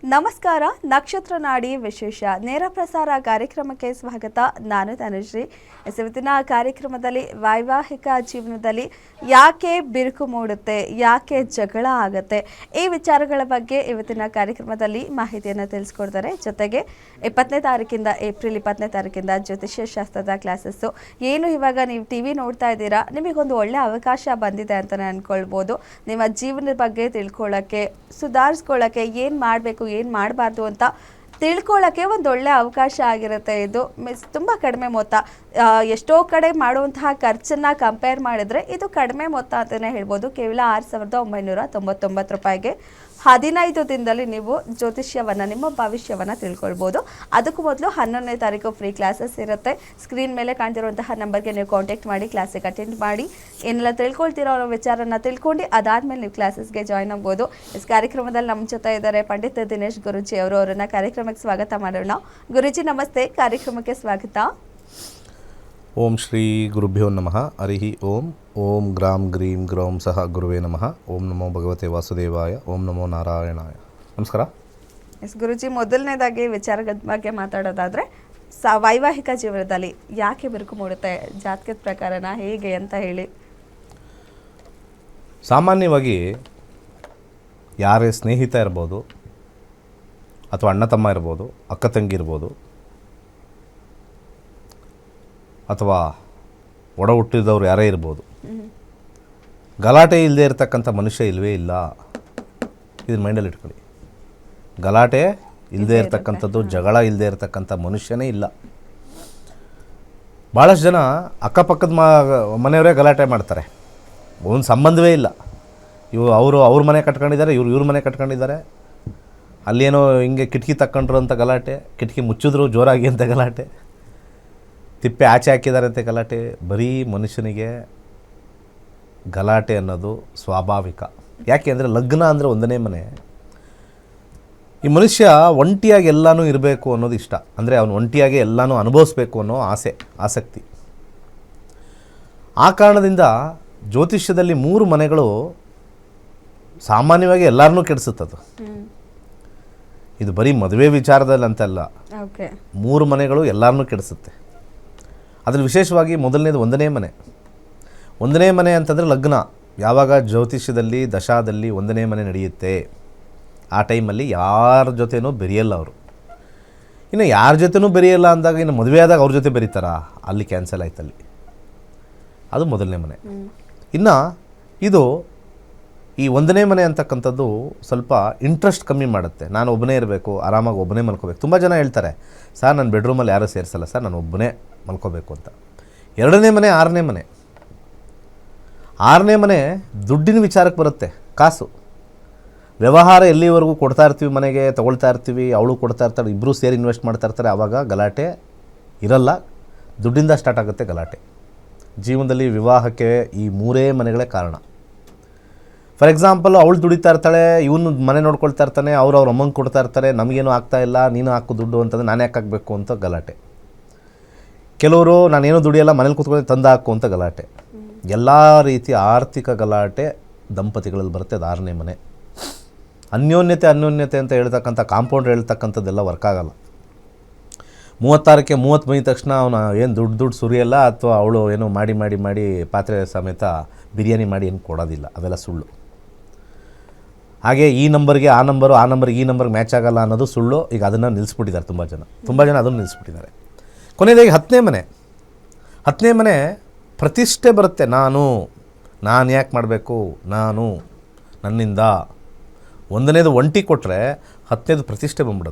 ನಮಸ್ಕಾರ. ನಕ್ಷತ್ರ ನಾಡಿ ವಿಶೇಷ ನೇರ ಪ್ರಸಾರ ಕಾರ್ಯಕ್ರಮಕ್ಕೆ ಸ್ವಾಗತ. ನಾನು ತನುಶ್ರೀ. ಇವತ್ತಿನ ಕಾರ್ಯಕ್ರಮದಲ್ಲಿ ವೈವಾಹಿಕ ಜೀವನದಲ್ಲಿ ಯಾಕೆ ಬಿರುಕು ಮೂಡುತ್ತೆ, ಯಾಕೆ ಜಗಳ ಆಗುತ್ತೆ, ಈ ವಿಚಾರಗಳ ಬಗ್ಗೆ ಇವತ್ತಿನ ಕಾರ್ಯಕ್ರಮದಲ್ಲಿ ಮಾಹಿತಿಯನ್ನು ತಿಳಿಸ್ಕೊಡ್ತಾರೆ. ಜೊತೆಗೆ 20ನೇ ತಾರೀಕಿಂದ ಏಪ್ರಿಲ್ 20ನೇ ತಾರೀಕಿಂದ ಜ್ಯೋತಿಷ್ಯ ಶಾಸ್ತ್ರದ ಕ್ಲಾಸಸ್ಸು ಏನು ಇವಾಗ ನೀವು TV ನೋಡ್ತಾ ಇದ್ದೀರಾ, ನಿಮಗೊಂದು ಒಳ್ಳೆ ಅವಕಾಶ ಬಂದಿದೆ ಅಂತಲೇ ಅಂದ್ಕೊಳ್ಬೋದು. ನಿಮ್ಮ ಜೀವನದ ಬಗ್ಗೆ ತಿಳ್ಕೊಳ್ಳೋಕ್ಕೆ, ಸುಧಾರಿಸ್ಕೊಳ್ಳೋಕ್ಕೆ ಏನು ಮಾಡಬೇಕು ಏನು ಮಾಡಬಾರ್ದು ಅಂತ ತಿಳ್ಕೊಳ್ಳೋಕ್ಕೆ ಒಂದು ಒಳ್ಳೆ ಅವಕಾಶ ಆಗಿರುತ್ತೆ. ಇದು ತುಂಬ ಕಡಿಮೆ ಮೊತ್ತ. ಎಷ್ಟೋ ಕಡೆ ಮಾಡುವಂತಹ ಖರ್ಚನ್ನು ಕಂಪೇರ್ ಮಾಡಿದರೆ ಇದು ಕಡಿಮೆ ಮೊತ್ತ ಅಂತಲೇ ಹೇಳ್ಬೋದು. ಕೇವಲ 6,999 ರೂಪಾಯಿಗೆ 15 ದಿನದಲ್ಲಿ ನೀವು ಜ್ಯೋತಿಷ್ಯವನ್ನು, ನಿಮ್ಮ ಭವಿಷ್ಯವನ್ನು ತಿಳ್ಕೊಳ್ಬೋದು. ಅದಕ್ಕೂ ಮೊದಲು 11ನೇ ತಾರೀಕು ಫ್ರೀ ಕ್ಲಾಸಸ್ ಇರುತ್ತೆ. ಸ್ಕ್ರೀನ್ ಮೇಲೆ ಕಾಣ್ತಿರುವಂತಹ ನಂಬರ್ಗೆ ನೀವು ಕಾಂಟ್ಯಾಕ್ಟ್ ಮಾಡಿ ಕ್ಲಾಸಿಗೆ ಅಟೆಂಡ್ ಮಾಡಿ ಏನೆಲ್ಲ ತಿಳ್ಕೊಳ್ತಿರೋ ಅನ್ನೋ ವಿಚಾರನ ತಿಳ್ಕೊಂಡು ಅದಾದಮೇಲೆ ನೀವು ಕ್ಲಾಸಸ್ಗೆ ಜಾಯ್ನ್ ಆಗ್ಬೋದು. ಈ ಕಾರ್ಯಕ್ರಮದಲ್ಲಿ ನಮ್ಮ ಜೊತೆ ಇದ್ದಾರೆ ಪಂಡಿತ್ ದಿನೇಶ್ ಗುರೂಜಿ ಅವರು. ಅವರನ್ನು ಕಾರ್ಯಕ್ರಮಕ್ಕೆ ಸ್ವಾಗತ ಮಾಡೋಣ. ಗುರೂಜಿ ನಮಸ್ತೆ, ಕಾರ್ಯಕ್ರಮಕ್ಕೆ ಸ್ವಾಗತ. ಓಂ ಶ್ರೀ ಗುರುಭ್ಯೋ ನಮಃ. ಹರಿ ಓಂ. ಓಂ ಗ್ರಾಂ ಗ್ರೀಂ ಗ್ರೌಂ ಸಹ ಗುರುವೇ ನಮಃ. ಓಂ ನಮೋ ಭಗವತೆ ವಾಸುದೇವಾಯ. ಓಂ ನಮೋ ನಾರಾಯಣಾಯ. ನಮಸ್ಕಾರ. ಎಸ್ ಗುರೂಜಿ, ಮೊದಲನೇದಾಗಿ ವಿಚಾರದ ಬಗ್ಗೆ ಮಾತಾಡೋದಾದರೆ ವೈವಾಹಿಕ ಜೀವನದಲ್ಲಿ ಯಾಕೆ ಬಿರುಕು ಮೂಡುತ್ತೆ, ಜಾತಕದ ಪ್ರಕಾರನ ಹೇಗೆ ಅಂತ ಹೇಳಿ. ಸಾಮಾನ್ಯವಾಗಿ ಯಾರೇ ಸ್ನೇಹಿತ ಇರ್ಬೋದು, ಅಥವಾ ಅಣ್ಣ ತಮ್ಮ ಇರ್ಬೋದು, ಅಕ್ಕ ತಂಗಿ ಇರ್ಬೋದು, ಅಥವಾ ಒಡ ಹುಟ್ಟಿದವರು ಯಾರೇ ಇರ್ಬೋದು, ಗಲಾಟೆ ಇಲ್ಲದೆ ಇರತಕ್ಕಂಥ ಮನುಷ್ಯ ಇಲ್ಲವೇ ಇಲ್ಲ. ಇದನ್ನ ಮೈಂಡಲ್ಲಿ ಇಟ್ಕೊಳ್ಳಿ. ಗಲಾಟೆ ಇಲ್ಲದೆ ಇರತಕ್ಕಂಥದ್ದು, ಜಗಳ ಇಲ್ಲದೆ ಇರತಕ್ಕಂಥ ಮನುಷ್ಯನೇ ಇಲ್ಲ. ಭಾಳಷ್ಟು ಜನ ಅಕ್ಕಪಕ್ಕದ ಮನೆಯವರೇ ಗಲಾಟೆ ಮಾಡ್ತಾರೆ. ಒಂದು ಸಂಬಂಧವೇ ಇಲ್ಲ. ಅವ್ರ ಮನೆ ಕಟ್ಕೊಂಡಿದ್ದಾರೆ, ಇವ್ರ ಮನೆ ಕಟ್ಕೊಂಡಿದ್ದಾರೆ. ಅಲ್ಲೇನೋ ಹಿಂಗೆ ಕಿಟಕಿ ತಕ್ಕೊಂಡ್ರು ಅಂತ ಗಲಾಟೆ, ಕಿಟಕಿ ಮುಚ್ಚಿದ್ರು ಜೋರಾಗಿ ಅಂತ ಗಲಾಟೆ, ತಿಪ್ಪೆ ಆಚೆ ಹಾಕಿದ್ದಾರೆ ಅಂತ ಗಲಾಟೆ. ಬರೀ ಮನುಷ್ಯನಿಗೆ ಗಲಾಟೆ ಅನ್ನೋದು ಸ್ವಾಭಾವಿಕ. ಯಾಕೆ ಅಂದರೆ ಲಗ್ನ ಅಂದರೆ ಒಂದನೇ ಮನೆ. ಈ ಮನುಷ್ಯ ಒಂಟಿಯಾಗಿ ಎಲ್ಲನೂ ಇರಬೇಕು ಅನ್ನೋದು ಇಷ್ಟ. ಅಂದರೆ ಅವನು ಒಂಟಿಯಾಗಿ ಎಲ್ಲನೂ ಅನುಭವಿಸ್ಬೇಕು ಅನ್ನೋ ಆಸಕ್ತಿ. ಆ ಕಾರಣದಿಂದ ಜ್ಯೋತಿಷ್ಯದಲ್ಲಿ 3 ಮನೆಗಳು ಸಾಮಾನ್ಯವಾಗಿ ಎಲ್ಲರನ್ನೂ ಕೆಡಿಸುತ್ತದು. ಇದು ಬರೀ ಮದುವೆ ವಿಚಾರದಲ್ಲಿ ಅಂತಲ್ಲ, 3 ಮನೆಗಳು ಎಲ್ಲರನ್ನೂ ಕೆಡಿಸುತ್ತೆ. ಅದ್ರಲ್ಲಿ ವಿಶೇಷವಾಗಿ ಮೊದಲನೇದು 1ನೇ ಮನೆ. 1ನೇ ಮನೆ ಅಂತಂದರೆ ಲಗ್ನ. ಯಾವಾಗ ಜ್ಯೋತಿಷ್ಯದಲ್ಲಿ ದಶಾದಲ್ಲಿ 1ನೇ ಮನೆ ನಡೆಯುತ್ತೆ, ಆ ಟೈಮಲ್ಲಿ ಯಾರ ಜೊತೆನೂ ಬೆರೆಯಲ್ಲ ಅವರು. ಇನ್ನು ಯಾರ ಜೊತೆನೂ ಬೆರೆಯಲ್ಲ ಅಂದಾಗ ಇನ್ನು ಮದುವೆ ಆದಾಗ ಅವ್ರ ಜೊತೆ ಬೆರೀತಾರಾ? ಅಲ್ಲಿ ಕ್ಯಾನ್ಸಲ್ ಆಯ್ತಲ್ಲಿ. ಅದು 1ನೇ ಮನೆ. ಇನ್ನು ಇದು ಈ 1ನೇ ಮನೆ ಅಂತಕ್ಕಂಥದ್ದು ಸ್ವಲ್ಪ ಇಂಟ್ರೆಸ್ಟ್ ಕಮ್ಮಿ ಮಾಡುತ್ತೆ. ನಾನು ಒಬ್ಬನೇ ಇರಬೇಕು, ಆರಾಮಾಗಿ ಒಬ್ಬನೇ ಮಲ್ಕೋಬೇಕು. ತುಂಬ ಜನ ಹೇಳ್ತಾರೆ, ಸರ್ ನನ್ನ ಬೆಡ್ರೂಮಲ್ಲಿ ಯಾರೂ ಸೇರಿಸಲ್ಲ ಸರ್, ನಾನು ಒಬ್ಬನೇ ಮಲ್ಕೋಬೇಕು ಅಂತ. 2ನೇ ಮನೆ 6ನೇ ಮನೆ. 6ನೇ ಮನೆ ದುಡ್ಡಿನ ವಿಚಾರಕ್ಕೆ ಬರುತ್ತೆ. ಕಾಸು ವ್ಯವಹಾರ ಎಲ್ಲಿವರೆಗೂ ಕೊಡ್ತಾ ಇರ್ತೀವಿ, ಮನೆಗೆ ತೊಗೊಳ್ತಾ ಇರ್ತೀವಿ, ಅವಳು ಕೊಡ್ತಾ ಇರ್ತಾಳೆ, ಇಬ್ಬರೂ ಸೇರಿ ಇನ್ವೆಸ್ಟ್ ಮಾಡ್ತಾ ಇರ್ತಾರೆ. ಆವಾಗ ಗಲಾಟೆ ಇರಲ್ಲ, ದುಡ್ಡಿಂದ ಸ್ಟಾರ್ಟ್ ಆಗುತ್ತೆ ಗಲಾಟೆ. ಜೀವನದಲ್ಲಿ ವಿವಾಹಕ್ಕೆ ಈ 3 ಮನೆಗಳೇ ಕಾರಣ. ಫಾರ್ ಎಕ್ಸಾಂಪಲ್, ಅವಳು ದುಡಿತಾ ಇರ್ತಾಳೆ, ಇವನು ಮನೆ ನೋಡ್ಕೊಳ್ತಾ ಇರ್ತಾನೆ, ಅವ್ರ ಅಮ್ಮಂಗೆ ಕೊಡ್ತಾ ಇರ್ತಾರೆ, ನಮಗೇನು ಆಗ್ತಾ ಇಲ್ಲ, ನೀನು ಹಾಕು ದುಡ್ಡು ಅಂತಂದರೆ ನಾನು ಯಾಕೆ ಹಾಕಬೇಕು ಅಂತ ಗಲಾಟೆ. ಕೆಲವರು ನಾನೇನು ದುಡಿಯಲ್ಲ, ಮನೇಲಿ ಕೂತ್ಕೊಂಡು ತಂದು ಹಾಕು ಅಂತ ಗಲಾಟೆ. ಎಲ್ಲ ರೀತಿಯ ಆರ್ಥಿಕ ಗಲಾಟೆ ದಂಪತಿಗಳಲ್ಲಿ ಬರುತ್ತೆ. ಅದು 6ನೇ ಮನೆ. ಅನ್ಯೋನ್ಯತೆ ಅಂತ ಹೇಳ್ತಕ್ಕಂಥ ಕಾಂಪೌಂಡ್ರ್ ಹೇಳ್ತಕ್ಕಂಥದ್ದೆಲ್ಲ ವರ್ಕ್ ಆಗಲ್ಲ. 36ಕ್ಕೆ 30 ಬಂದ ತಕ್ಷಣ ಅವನು ಏನು ದುಡ್ಡು ಸುರಿಯಲ್ಲ, ಅಥವಾ ಅವಳು ಏನೋ ಮಾಡಿ ಪಾತ್ರೆ ಸಮೇತ ಬಿರಿಯಾನಿ ಮಾಡಿ ಏನು ಕೊಡೋದಿಲ್ಲ. ಅವೆಲ್ಲ ಸುಳ್ಳು. ಹಾಗೆ ಈ ನಂಬರ್ಗೆ ಆ ನಂಬರು, ಆ ನಂಬರ್ಗೆ ಈ ನಂಬರ್ಗೆ ಮ್ಯಾಚ್ ಆಗಲ್ಲ ಅನ್ನೋದು ಸುಳ್ಳು. ಈಗ ಅದನ್ನು ನಿಲ್ಲಿಸ್ಬಿಟ್ಟಿದ್ದಾರೆ ತುಂಬ ಜನ ಅದನ್ನು ನಿಲ್ಲಿಸ್ಬಿಟ್ಟಿದ್ದಾರೆ. ಕೊನೆಯದಾಗಿ 10ನೇ ಮನೆ. 10ನೇ ಮನೆ ಪ್ರತಿಷ್ಠೆ ಬರುತ್ತೆ. ನಾನು ಯಾಕೆ ಮಾಡಬೇಕು, ನನ್ನಿಂದ. 1ನೇದು ಒಂಟಿ ಕೊಟ್ಟರೆ 10ನೇದು ಪ್ರತಿಷ್ಠೆ ಬಂದ್ಬಿಡುತ್ತೆ.